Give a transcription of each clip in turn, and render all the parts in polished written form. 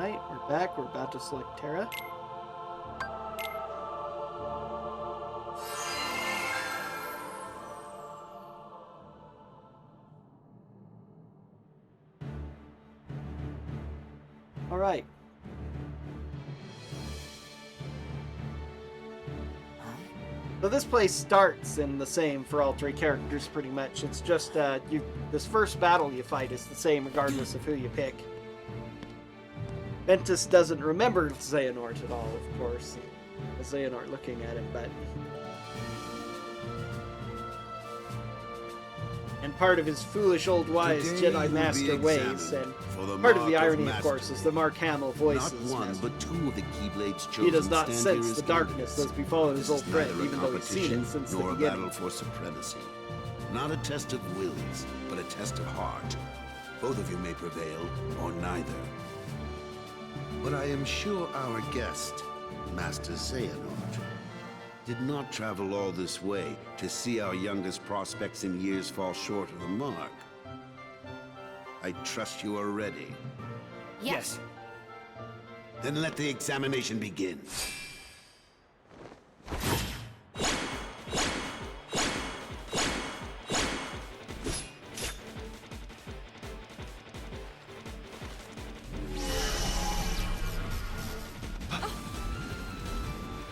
Alright, we're back. We're about to select Terra. Alright. So this place starts in the same for all three characters, pretty much. It's just, this first battle you fight is the same regardless of who you pick. Ventus doesn't remember Xehanort at all, of course. Xehanort looking at him, but... And part of his foolish old wise Jedi Master ways, and part of the irony, of course, is the Mark Hamill voices. Not one, but two of the Keyblade's chosen. He does not sense the darkness that's befallen his old friend, even though he's seen it since the beginning. Nor a battle for supremacy. Not a test of wills, but a test of heart. Both of you may prevail, or neither. But I am sure our guest, Master Xehanort, did not travel all this way to see our youngest prospects in years fall short of the mark. I trust you are ready. Yes. Then let the examination begin.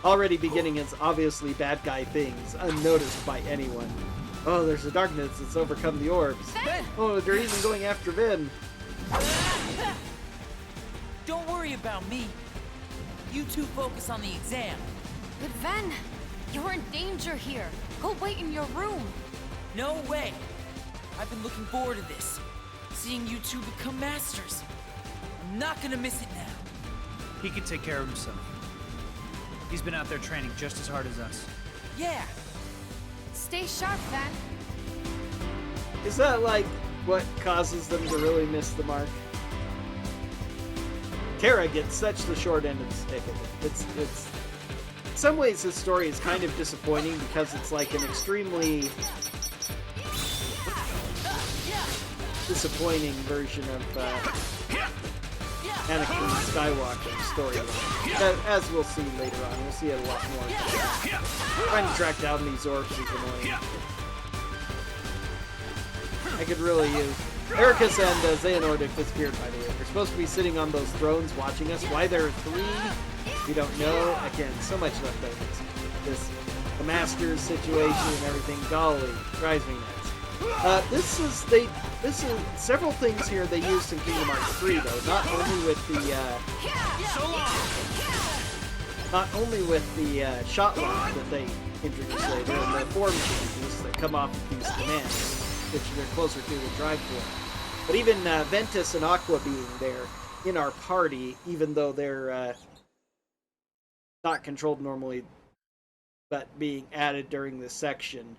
Already beginning his obviously bad guy things, unnoticed by anyone. Oh, there's a darkness that's overcome the orbs. Oh, they're even going after Vin. Don't worry about me. You two focus on the exam. But Ven, you're in danger here. Go wait in your room. No way. I've been looking forward to this. Seeing you two become masters. I'm not gonna miss it now. He can take care of himself. He's been out there training just as hard as us. Yeah. Stay sharp, Ven. Is that like what causes them to really miss the mark? Terra gets such the short end of the stick of it. It's in some ways his story is kind of disappointing because it's like an extremely disappointing version of Anakin Skywalker's storyline. As we'll see later on, we'll see a lot more. Trying to track down these orbs is annoying. I could really use... Ericus and Xehanort have disappeared, by the way. They're supposed to be sitting on those thrones watching us. Why there are three, we don't know. Again, so much left over. The Masters situation and everything, golly, drives me nuts. This is several things here they used in Kingdom Hearts 3, though. Not only with the shot lock that they introduced later, and the form changes that come off of these commands, which they're closer to the drive form. But even Ventus and Aqua being there in our party, even though they're not controlled normally, but being added during this section.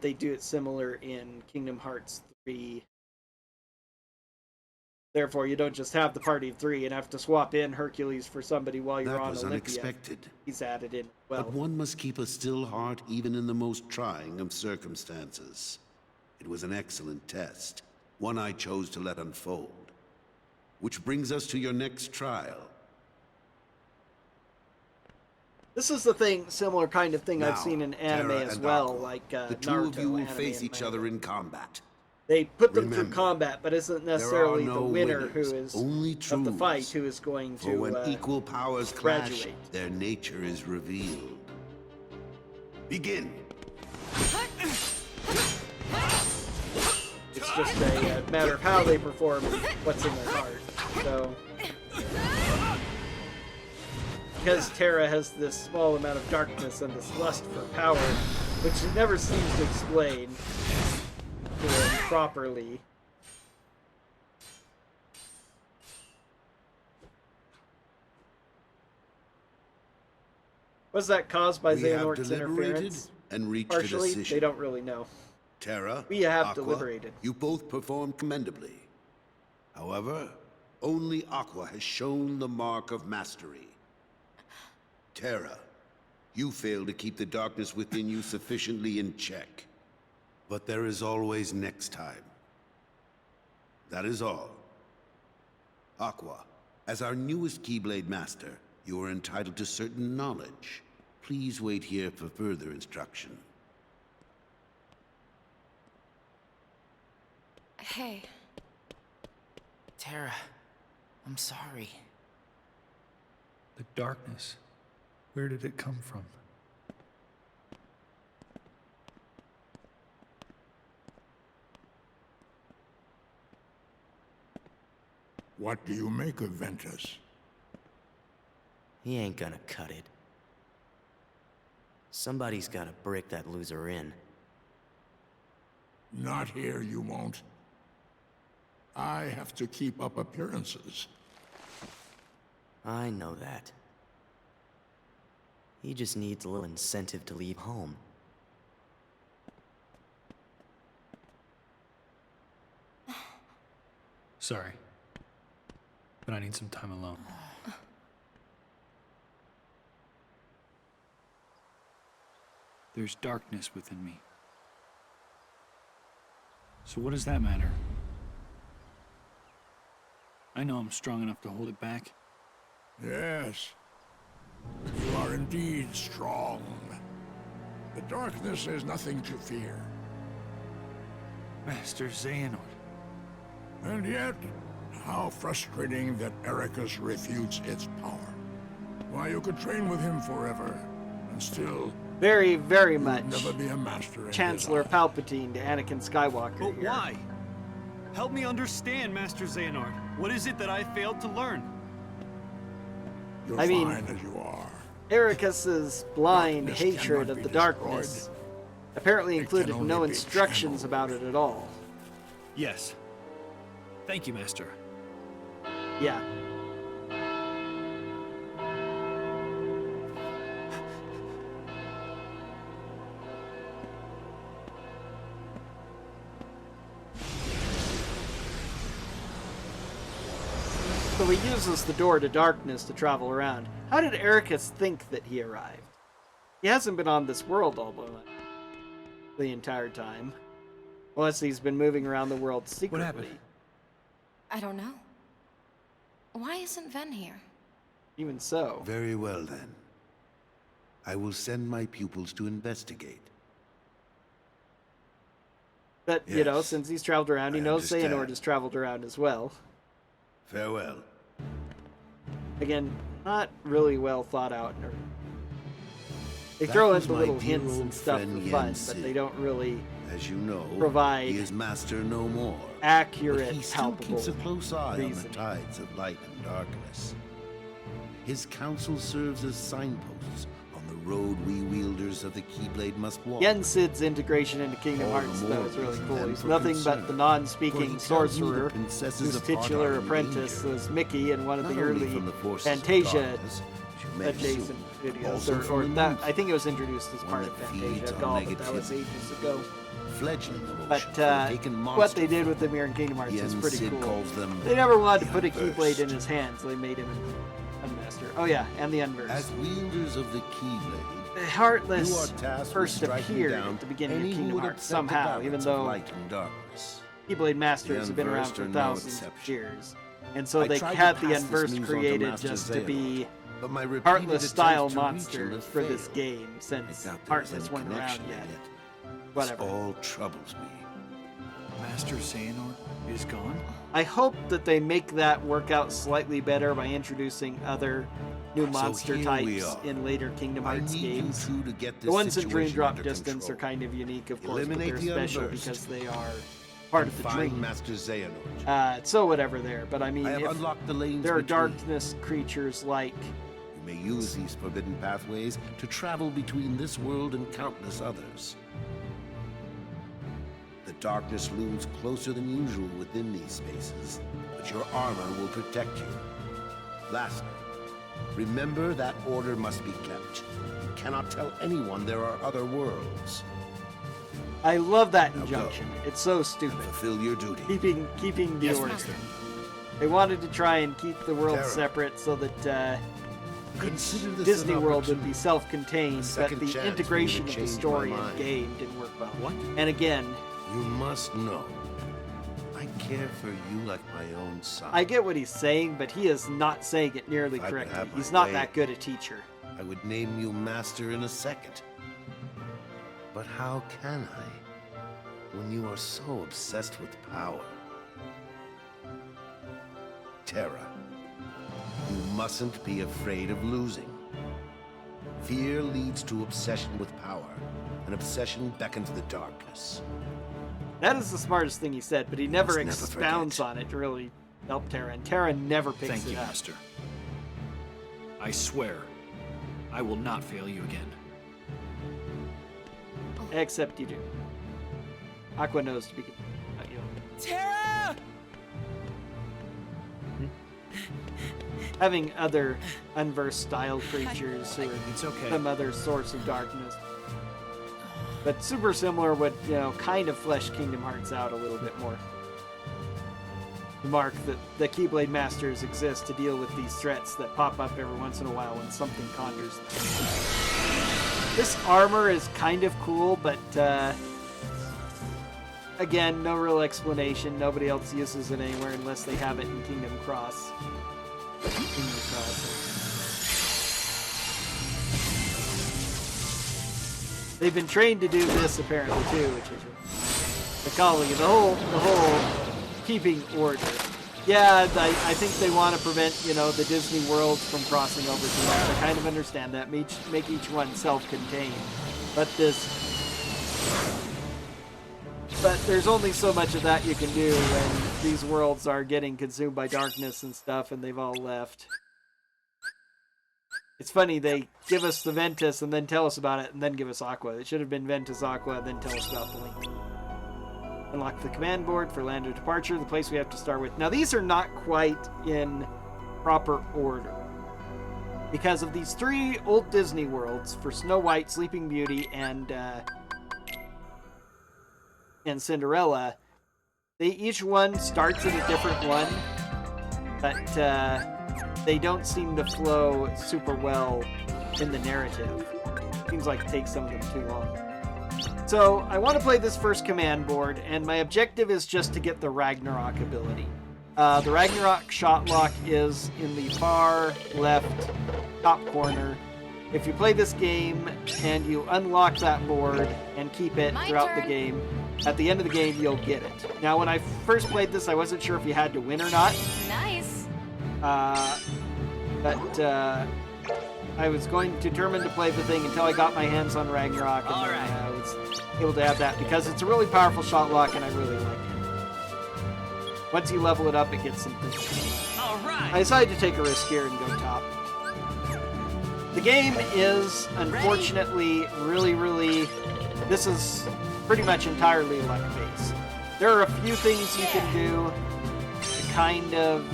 They do it similar in Kingdom Hearts 3. Therefore, you don't just have the party of three and have to swap in Hercules for somebody while you're on Olympia. Unexpected. He's added in well. But one must keep a still heart even in the most trying of circumstances. It was an excellent test, one I chose to let unfold. Which brings us to your next trial. This is the thing, similar kind of thing Now, I've seen in anime Terra as and well, Aqua. like the two Naruto of you will anime face and each manga. other in combat. They put them Remember, through combat, but isn't there necessarily are no the winner winners, who is only of the fight truths. who is going For when to equal powers clash, graduate. their nature is revealed. Begin. It's just a matter of how they perform and what's in their heart. So, because Terra has this small amount of darkness and this lust for power, which she never seems to explain to him properly. Was that caused by We have Xehanort's deliberated interference? and reached a Partially, decision. they don't really know. Terra, We have Aqua, deliberated. You both performed commendably. However, only Aqua has shown the mark of mastery. Terra, you failed to keep the darkness within you sufficiently in check. But there is always next time. That is all. Aqua, as our newest Keyblade Master, you are entitled to certain knowledge. Please wait here for further instruction. Hey. Terra, I'm sorry. The darkness. Where did it come from? What do you make of Ventus? He ain't gonna cut it. Somebody's gotta break that loser in. Not here, you won't. I have to keep up appearances. I know that. He just needs a little incentive to leave home. Sorry. But I need some time alone. There's darkness within me. So what does that matter? I know I'm strong enough to hold it back. Yes. You are indeed strong. The darkness is nothing to fear. Master Xehanort. And yet, how frustrating that Ericus refutes its power. Why, you could train with him forever, and still Very, very much never be a master in Chancellor his eye. Palpatine to Anakin Skywalker But here. why? Help me understand, Master Xehanort. What is it that I failed to learn? You're I mean, fine as you are. Ericus's blind Darkness hatred cannot of be the destroyed. darkness apparently It included can no only be instructions channeled. about it at all. Yes. Thank you, Master. Yeah. So he uses the door to darkness to travel around. How did Ericus think that he arrived? He hasn't been on this world all the entire time. Unless he's been moving around the world secretly. happened? I don't know. Why isn't Ven here? Even so. Very well, then. I will send my pupils to investigate. But, you know, Yes, since he's traveled around, he I knows Xehanort understand. has traveled around as well. Farewell. Again, not really well thought out. They That throw in was the my little dear hints and old stuff friend for fun, Yen but Sid. they don't really As you know, Provide he is master no more. accurate, But he still palpable keeps a close eye on reasoning. the tides of light and darkness. His counsel serves as signposts on the road we wielders of the Keyblade must walk. Yen Sid's integration into Kingdom All the Hearts, more though, is really reason cool. then He's for nothing but concern, the for non-speaking he tells me the sorcerer princesses whose of Heart titular are in apprentice danger. was Mickey in one of Not the only early from the forces of Fantasia darkness, as you may adjacent assume, videos, also or from the that moon. I think it was introduced as One part that of feeds Fantasia on Doll, but that was negativity. ages ago. Fledgling emotion But for a taken what monster they did form. with him here in Kingdom Hearts is Yen pretty Sid cool. calls them They never wanted to the put a Unversed. Keyblade in his hands, so they made him an Unmaster. Oh yeah, and the Unversed. As wielders of the Keyblade, The you Heartless are tasked with first striking appeared down at the beginning any of who Kingdom would Hearts upset the somehow, balance even of though light and darkness. Keyblade Masters The have been around Unversed for are no thousands of exception. years. And so I they tried to had the pass this Unversed news on to created Master just to be Xehanort, but my repeated Heartless-style attempts to reach him monsters have for this failed. game, I since doubt there is Heartless any weren't around connection yet. This Whatever. all troubles me. Master Xehanort is gone? I hope that they make that work out slightly better by introducing other new monster here we types are. in later Kingdom I Hearts need games. you two to get this The ones in Dream situation Drop under Distance control. are kind of unique, of course, Eliminate but the they're special Unversed. because they are part of the Find dream. Master Xehanort. So whatever there, but I mean, I have if unlocked the lanes there are between. darkness creatures like You may use these forbidden pathways to travel between this world and countless others. The darkness looms closer than usual within these spaces, but your armor will protect you. Lastly, remember that order must be kept. You cannot tell anyone there are other worlds. I love that Now go. injunction. It's so stupid. Fulfill your duty. Keeping the Yes, order. Master. They wanted to try and keep the world Terra. separate so that Consider this Disney an World would be opportunity. self-contained, A but second the chance for you integration to of the change story my and mind. game didn't work well. What? And again, You must know. I I care for you like my own son. I get what he's saying, but he is not saying it nearly If I could correctly. have my He's not way, that good a teacher. I would name you master in a second. But how can I, when you are so obsessed with power? Terra, you mustn't be afraid of losing. Fear leads to obsession with power, and obsession beckons the darkness. That is the smartest thing he said, but he never Must never expounds forget. on it to really help Terra, and Terra never picks Thank it you, up. Master. I swear, I will not fail you again. Except you do. Aqua knows to be good. Not you. Terra! Having other unversed style creatures who are It's okay. some other source of darkness. But super similar would, kind of flesh Kingdom Hearts out a little bit more. Mark that the Keyblade Masters exist to deal with these threats that pop up every once in a while when something conjures them. This armor is kind of cool, but again, no real explanation. Nobody else uses it anywhere unless they have it in Kingdom Cross. They've been trained to do this apparently too, which is the calling the whole keeping order. Yeah, I think they want to prevent, the Disney worlds from crossing over to that. I kind of understand that. Make each one self-contained. But there's only so much of that you can do when these worlds are getting consumed by darkness and stuff, and they've all left. It's funny, they give us the Ventus and then tell us about it, and then give us Aqua. It should have been Ventus Aqua, and then tell us about the Link. Unlock the command board for land of departure, the place we have to start with. Now, these are not quite in proper order. Because of these 3 old Disney worlds for Snow White, Sleeping Beauty, and Cinderella, each one starts at a different one, but they don't seem to flow super well in the narrative. Seems like it takes some of them too long. So I want to play this first command board, and my objective is just to get the Ragnarok ability. The Ragnarok shot lock is in the far left top corner. If you play this game and you unlock that board and keep it throughout the game, at the end of the game you'll get it. Now when I first played this, I wasn't sure if you had to win or not. Nice. But I was determined to play the thing until I got my hands on Ragnarok, and then I was able to have that because it's a really powerful shot lock, and I really like it. Once you level it up, it gets some things. All right. I decided to take a risk here and go top. The game is, unfortunately, really... This is pretty much entirely luck-based. There are a few things you can do to kind of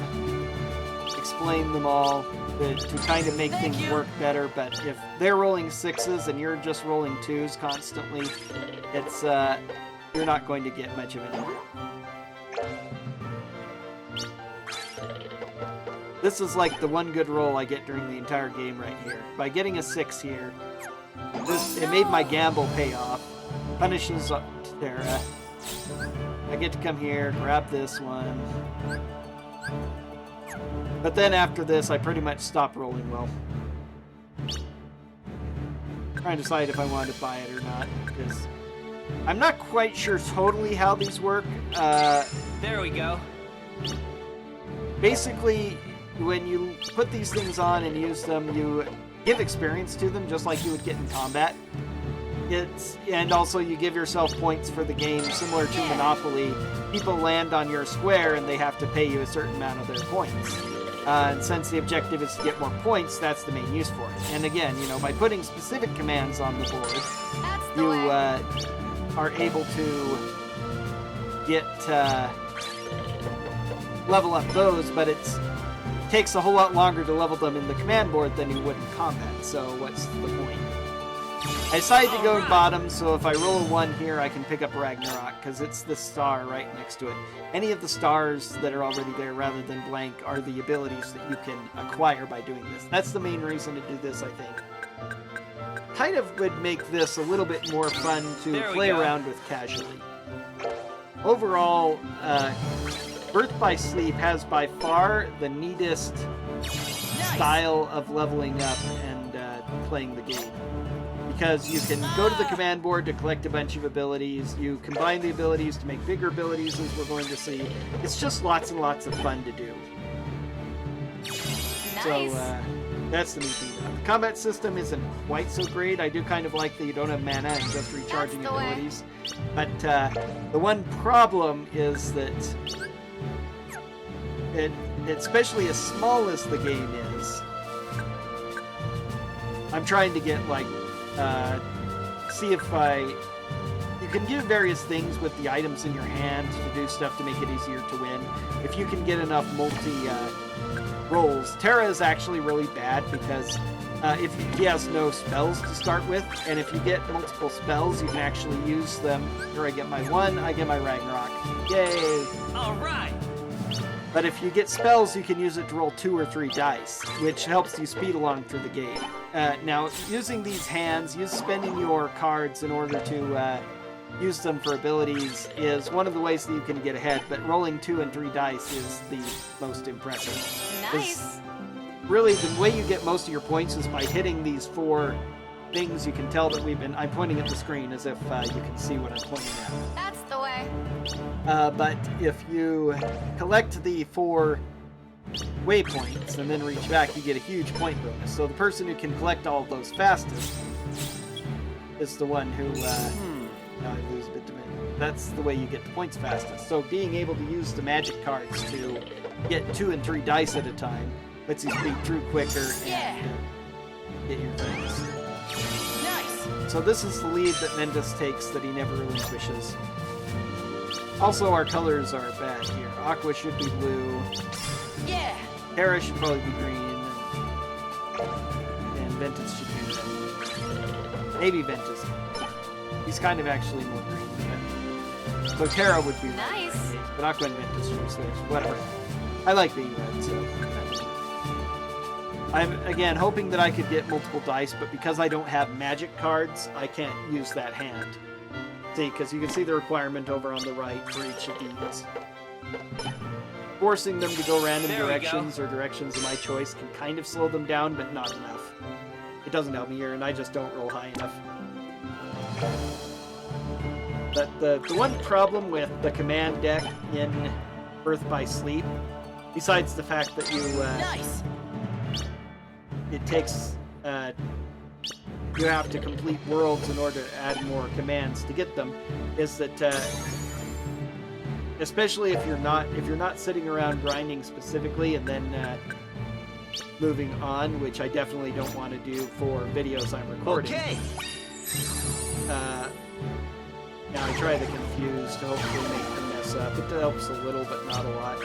explain them all, to kind of make things work better, but if they're rolling 6s and you're just rolling 2s constantly, it's, you're not going to get much of anything. This is like the one good roll I get during the entire game right here. By getting a 6 here, it made my gamble pay off. Punishes Terra. I get to come here, grab this one. But then after this, I pretty much stop rolling well. Trying to decide if I wanted to buy it or not, because I'm not quite sure totally how these work. There we go. Basically, when you put these things on and use them, you give experience to them, just like you would get in combat. And also you give yourself points for the game, similar to Monopoly. People land on your square and they have to pay you a certain amount of their points. And since the objective is to get more points, that's the main use for it. And again, by putting specific commands on the board, you are able to get level up those, but it takes a whole lot longer to level them in the command board than you would in combat. So what's the point? I decided to go in bottom, so if I roll a 1 here, I can pick up Ragnarok, because it's the star right next to it. Any of the stars that are already there, rather than blank, are the abilities that you can acquire by doing this. That's the main reason to do this, I think. Kind of would make this a little bit more fun to play around with casually. overall, Birth by Sleep has by far the neatest style of leveling up and playing the game. Because you can go to the command board to collect a bunch of abilities, you combine the abilities to make bigger abilities, as we're going to see. It's just lots and lots of fun to do. Nice. So, that's the neat thing about it. The combat system isn't quite so great. I do kind of like that you don't have mana and just recharging That's the way. abilities. But the one problem is that especially as small as the game is, I'm trying to get like see if you can do various things with the items in your hand to do stuff to make it easier to win. If you can get enough multi rolls. Terra is actually really bad because he has no spells to start with, and if you get multiple spells, you can actually use them. Here I get my one, I get my Ragnarok. Yay! All right. But if you get spells, you can use it to roll 2 or 3 dice, which helps you speed along through the game. Now, using these hands, spending your cards in order to use them for abilities is one of the ways that you can get ahead, but rolling 2 and 3 dice is the most impressive. Nice. Really, the way you get most of your points is by hitting these 4 things. You can tell that I'm pointing at the screen as if you can see what I'm pointing at. That's the way. But if you collect the 4 waypoints and then reach back, you get a huge point bonus. So the person who can collect all of those fastest is the one who... now I lose a bit of it. That's the way you get the points fastest. So being able to use the magic cards to get 2 and 3 dice at a time lets you speed through quicker and get your things. Nice. So this is the lead that Mendes takes that he never relinquishes. Also, our colors are bad here. Aqua should be blue. Yeah. Terra should probably be green. And Ventus should be red. Maybe Ventus. He's kind of actually more green. But... So Terra would be red. Nice. But Aqua and Ventus should switch. Whatever. I like being red, so... I'm, again, hoping that I could get multiple dice, but because I don't have magic cards, I can't use that hand. See, because you can see the requirement over on the right for each of these. Forcing them to go random directions or directions of my choice can kind of slow them down, but not enough. It doesn't help me here, and I just don't roll high enough. But the one problem with the command deck in Birth by Sleep, besides the fact that you... Nice. It takes... you have to complete worlds in order to add more commands to get them, is that especially if you're not sitting around grinding specifically and then moving on, which I definitely don't want to do for videos I'm recording. Okay. Now I try to confuse to hopefully make them mess up. It helps a little, but not a lot.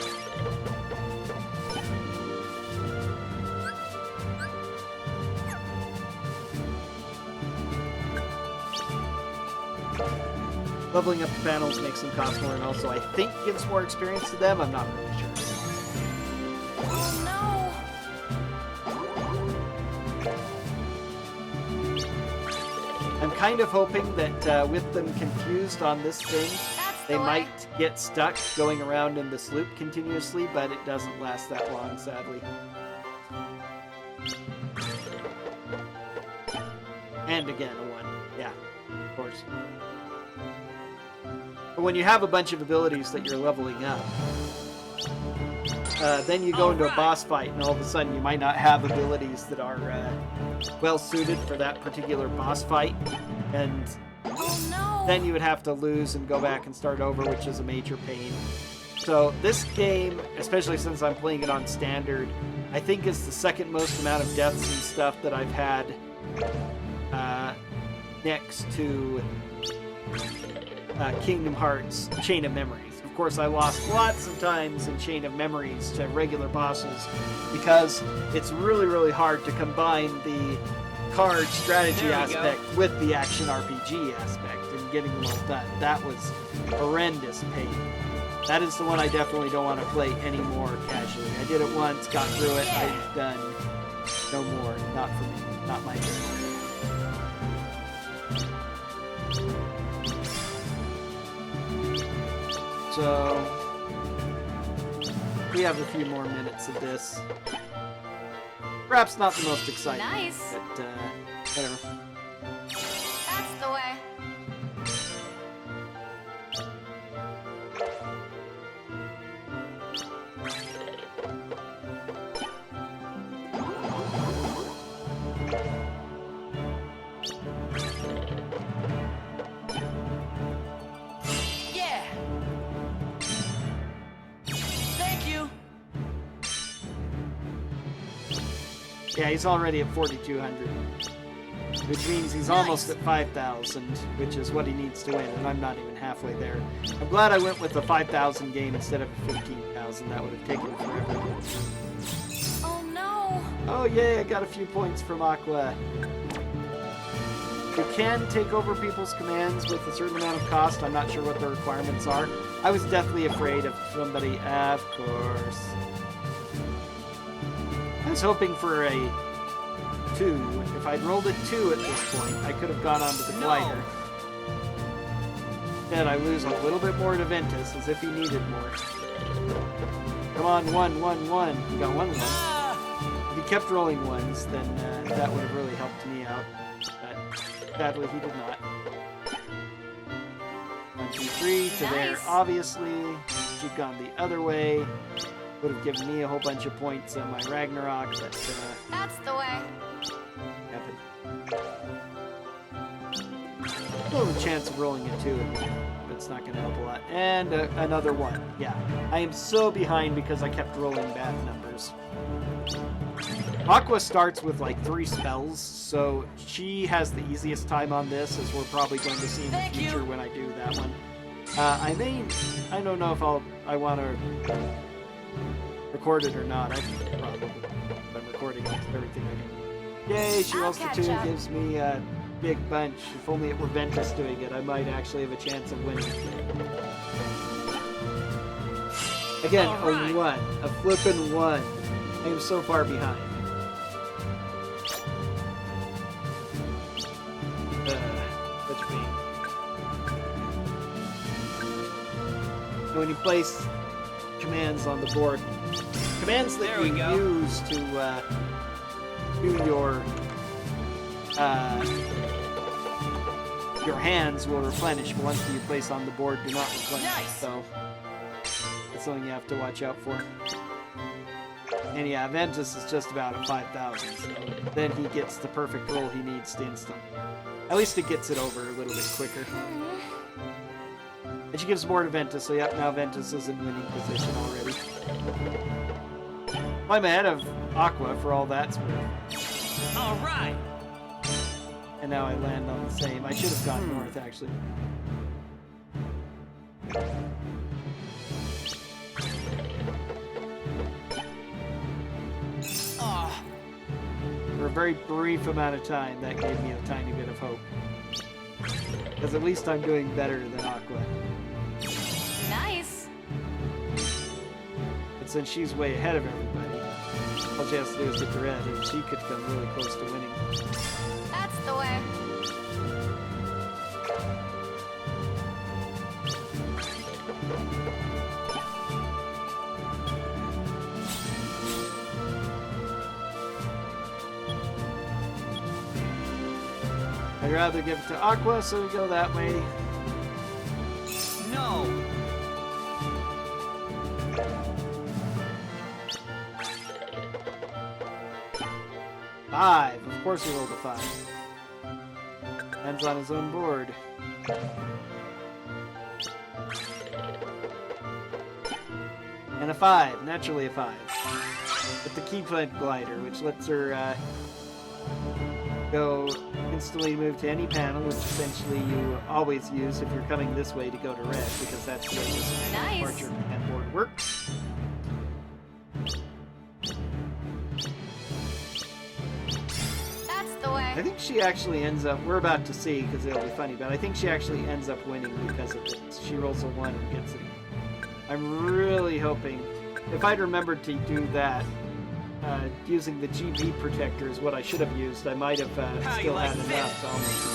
Leveling up the panels makes them cost more, and also I think gives more experience to them. I'm not really sure. Oh I'm kind of hoping that with them confused on this thing, That's they the way. might get stuck going around in this loop continuously, but it doesn't last that long, sadly. And again, a 1. Yeah, of course. But when you have a bunch of abilities that you're leveling up, then you go into a boss fight, and all of a sudden you might not have abilities that are well suited for that particular boss fight, and Oh no. then you would have to lose and go back and start over, which is a major pain. So this game, especially since I'm playing it on standard, I think is the second most amount of deaths and stuff that I've had next to Kingdom Hearts Chain of Memories. Of course, I lost lots of times in Chain of Memories to regular bosses because it's really, really hard to combine the card strategy aspect with the action RPG aspect and getting them all done. That was horrendous pain. That is the one I definitely don't want to play anymore casually. I did it once, got through it, I'm done. No more. Not for me. Not my game. So we have a few more minutes of this. Perhaps not the most exciting, Nice. but whatever. That's the way. Yeah. Thank you. Yeah, he's already at 4,200, which means he's almost at 5,000, which is what he needs to win, and I'm not even halfway there. I'm glad I went with the 5,000 game instead of a 15,000. That would have taken forever. Oh no. Oh yay, I got a few points from Aqua. You can take over people's commands with a certain amount of cost. I'm not sure what the requirements are. I was deathly afraid of somebody, of course. I was hoping for a 2. If I'd rolled a 2 at this point, I could have gone onto the glider. Instead, I lose a little bit more to Ventus, as if he needed more. Come on, 1, 1, 1. He got 1, 1. If he kept rolling 1s, then that would have really helped me out. But sadly, he did not. 1, 2, 3 to there. Nice. Obviously, she'd gone the other way. Would have given me a whole bunch of points on my Ragnarok, but That's the way. happened. Still have a chance of rolling a 2, but it's not going to help a lot. And another 1. Yeah, I am so behind because I kept rolling bad numbers. Aqua starts with like 3 spells, so she has the easiest time on this, as we're probably going to see in the future when I do that one. I don't know if I want to record it or not. I probably, if I'm recording everything I do. Yay, she rolls the 2, gives me a big bunch. If only it were Ventus doing it, I might actually have a chance of winning. Again, a 1. A flippin' 1. I am so far behind. Such a pain. And when you place commands on the board, commands that you use to do your hands will replenish, but once you place on the board, do not replenish. Nice. So that's something you have to watch out for. And yeah, Ventus is just about at 5,000, so then he gets the perfect roll he needs to instant. At least it gets it over a little bit quicker. And she gives more to Ventus, so yep, now Ventus is in winning position already. I'm ahead of Aqua for all that's worth. All right. And now I land on the same. I should have gone north, actually. For a very brief amount of time, that gave me a tiny bit of hope. Because at least I'm doing better than Aqua. Nice. But since she's way ahead of everybody, all she has to do is hit the red, and she could come really close to winning. That's the way. I'd rather give it to Aqua, so we go that way. No. Five. Of course he rolled a 5. Depends on his own board. And a 5. Naturally a 5. With the key plant glider, which lets her go instantly move to any panel, which essentially you always use if you're coming this way to go to red, because that's the way this Nice. Archer command board works. That's the way. I think she actually ends up, we're about to see because it'll be funny, but I think she actually ends up winning because of this. She rolls a 1 and gets it. I'm really hoping, if I'd remembered to do that, using the GB protector is what I should have used, I might have still had enough to almost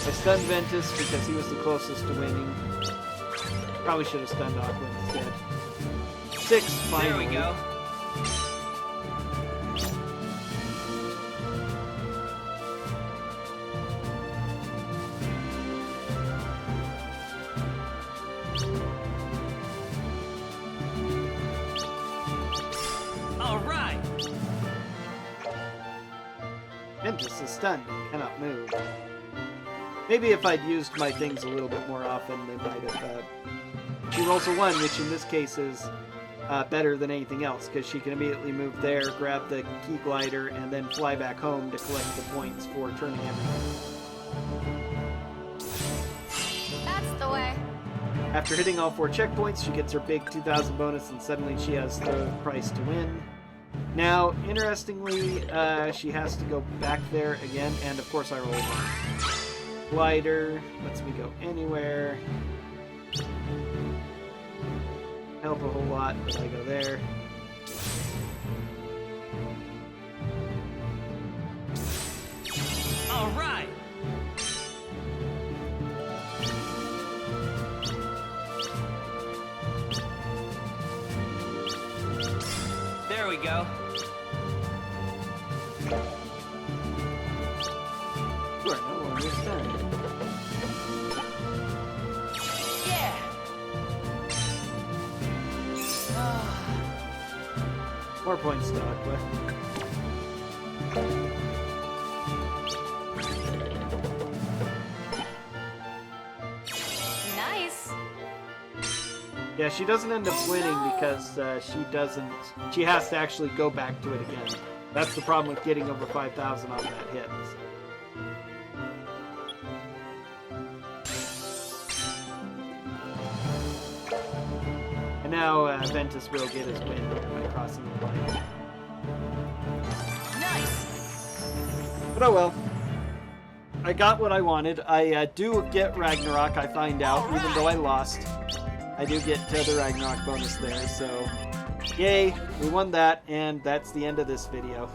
win. I stunned Ventus because he was the closest to winning. Probably should have stunned Aqua instead. 6, finally. There we go. All right. Ventus is stunned and cannot move. Maybe if I'd used my things a little bit more often, they might have... She rolls a 1, which in this case is better than anything else, because she can immediately move there, grab the key glider, and then fly back home to collect the points for turning everything. That's the way. After hitting all 4 checkpoints, she gets her big 2,000 bonus, and suddenly she has the price to win. Now, interestingly, she has to go back there again, and of course I roll 1. Glider lets me go anywhere. Help a whole lot, but I go there. All right. There we go. You are no longer stunned. Yeah. More points to Aqua. Nice. Yeah, she doesn't end up winning because she has to actually go back to it again. That's the problem with getting over 5,000 on that hit. And now Ventus will get his win by crossing the line. Nice. But oh well. I got what I wanted. I do get Ragnarok, I find out, even though I lost. I do get the Ragnarok bonus there, so yay, we won that, and that's the end of this video.